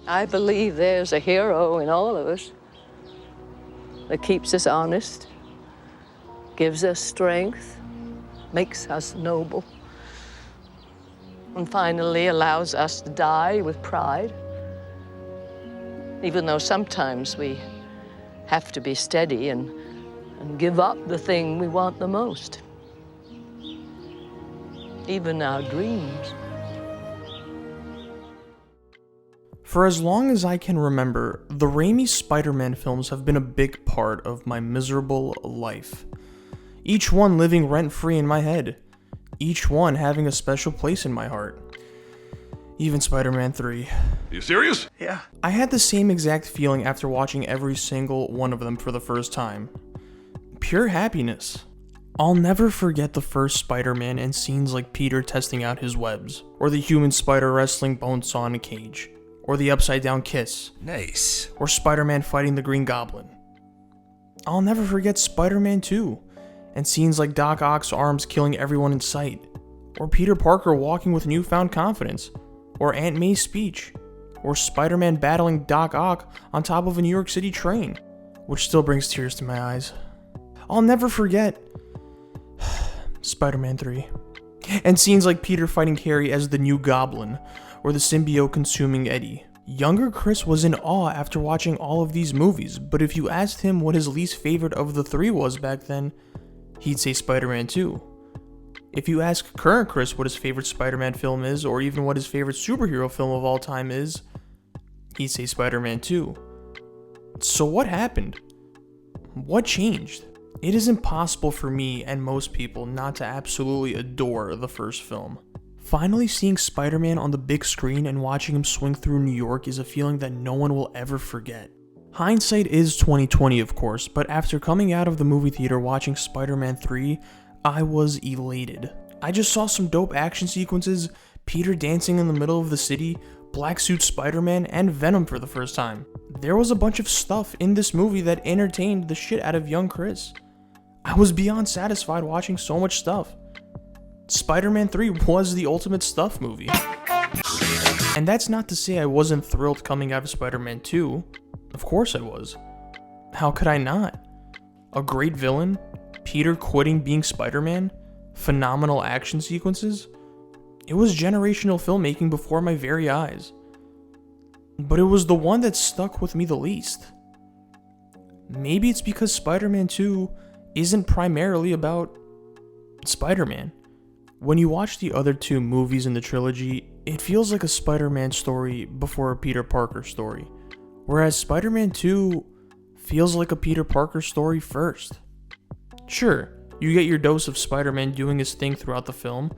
I believe there's a hero in all of us that keeps us honest, gives us strength, makes us noble, and finally allows us to die with pride, even though sometimes we have to be steady and give up the thing we want the most, even our dreams. For as long as I can remember, the Raimi Spider-Man films have been a big part of my miserable life. Each one living rent-free in my head. Each one having a special place in my heart. Even Spider-Man 3. You serious? Yeah. I had the same exact feeling after watching every single one of them for the first time. Pure happiness. I'll never forget the first Spider-Man and scenes like Peter testing out his webs, or the human spider wrestling Bonesaw in a cage, or the upside-down kiss. Nice. Or Spider-Man fighting the Green Goblin. I'll never forget Spider-Man 2, and scenes like Doc Ock's arms killing everyone in sight, or Peter Parker walking with newfound confidence, or Aunt May's speech, or Spider-Man battling Doc Ock on top of a New York City train, which still brings tears to my eyes. I'll never forget Spider-Man 3, and scenes like Peter fighting Harry as the new Goblin, or the symbiote consuming Eddie. Younger Chris was in awe after watching all of these movies, but if you asked him what his least favorite of the three was back then, he'd say Spider-Man 2. If you ask current Chris what his favorite Spider-Man film is, or even what his favorite superhero film of all time is, he'd say Spider-Man 2. So what happened? What changed? It is impossible for me and most people not to absolutely adore the first film. Finally seeing Spider-Man on the big screen and watching him swing through New York is a feeling that no one will ever forget. Hindsight is 2020, of course, but after coming out of the movie theater watching Spider-Man 3, I was elated. I just saw some dope action sequences, Peter dancing in the middle of the city, Black Suit Spider-Man, and Venom for the first time. There was a bunch of stuff in this movie that entertained the shit out of young Chris. I was beyond satisfied watching so much stuff. Spider-Man 3 was the ultimate stuff movie. And that's not to say I wasn't thrilled coming out of Spider-Man 2. Of course I was. How could I not? A great villain, Peter quitting being Spider-Man, phenomenal action sequences. It was generational filmmaking before my very eyes. But it was the one that stuck with me the least. Maybe it's because Spider-Man 2 isn't primarily about Spider-Man. When you watch the other two movies in the trilogy, it feels like a Spider-Man story before a Peter Parker story, whereas Spider-Man 2 feels like a Peter Parker story first. Sure, you get your dose of Spider-Man doing his thing throughout the film,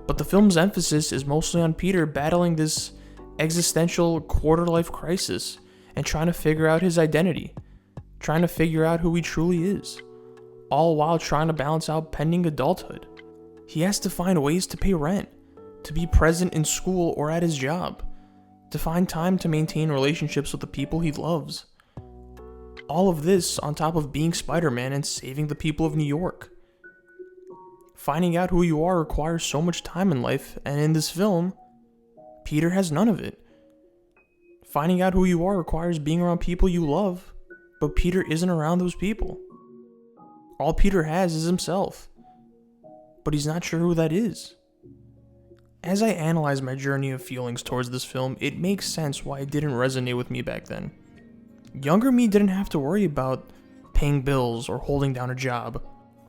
but the film's emphasis is mostly on Peter battling this existential quarter-life crisis and trying to figure out his identity, trying to figure out who he truly is, all while trying to balance out pending adulthood. He has to find ways to pay rent, to be present in school or at his job, to find time to maintain relationships with the people he loves. All of this on top of being Spider-Man and saving the people of New York. Finding out who you are requires so much time in life, and in this film, Peter has none of it. Finding out who you are requires being around people you love, but Peter isn't around those people. All Peter has is himself, but he's not sure who that is. As I analyze my journey of feelings towards this film, it makes sense why it didn't resonate with me back then. Younger me didn't have to worry about paying bills or holding down a job,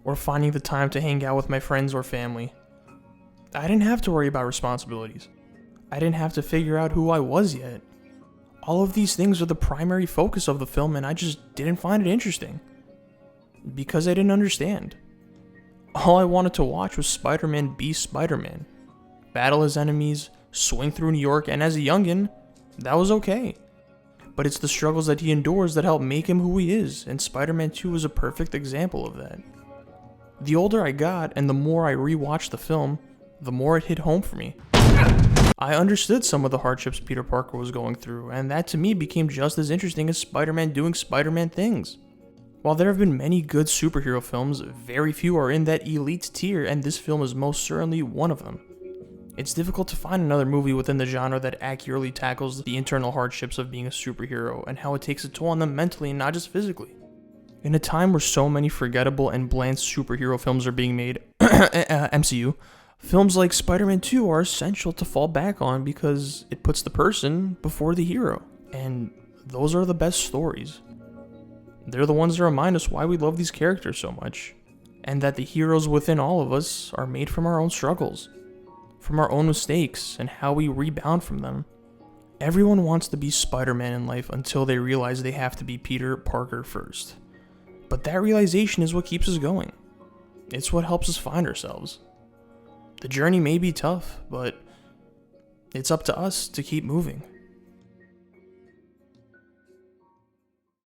or finding the time to hang out with my friends or family. I didn't have to worry about responsibilities. I didn't have to figure out who I was yet. All of these things are the primary focus of the film, and I just didn't find it interesting. Because I didn't understand. All I wanted to watch was Spider-Man be Spider-Man. Battle his enemies, swing through New York, and as a youngin', that was okay. But it's the struggles that he endures that help make him who he is, and Spider-Man 2 is a perfect example of that. The older I got, and the more I rewatched the film, the more it hit home for me. I understood some of the hardships Peter Parker was going through, and that to me became just as interesting as Spider-Man doing Spider-Man things. While there have been many good superhero films, very few are in that elite tier, and this film is most certainly one of them. It's difficult to find another movie within the genre that accurately tackles the internal hardships of being a superhero and how it takes a toll on them mentally and not just physically. In a time where so many forgettable and bland superhero films are being made, MCU, films like Spider-Man 2 are essential to fall back on because it puts the person before the hero. And those are the best stories. They're the ones that remind us why we love these characters so much, and that the heroes within all of us are made from our own struggles, from our own mistakes, and how we rebound from them. Everyone wants to be Spider-Man in life until they realize they have to be Peter Parker first. But that realization is what keeps us going. It's what helps us find ourselves. The journey may be tough, but it's up to us to keep moving.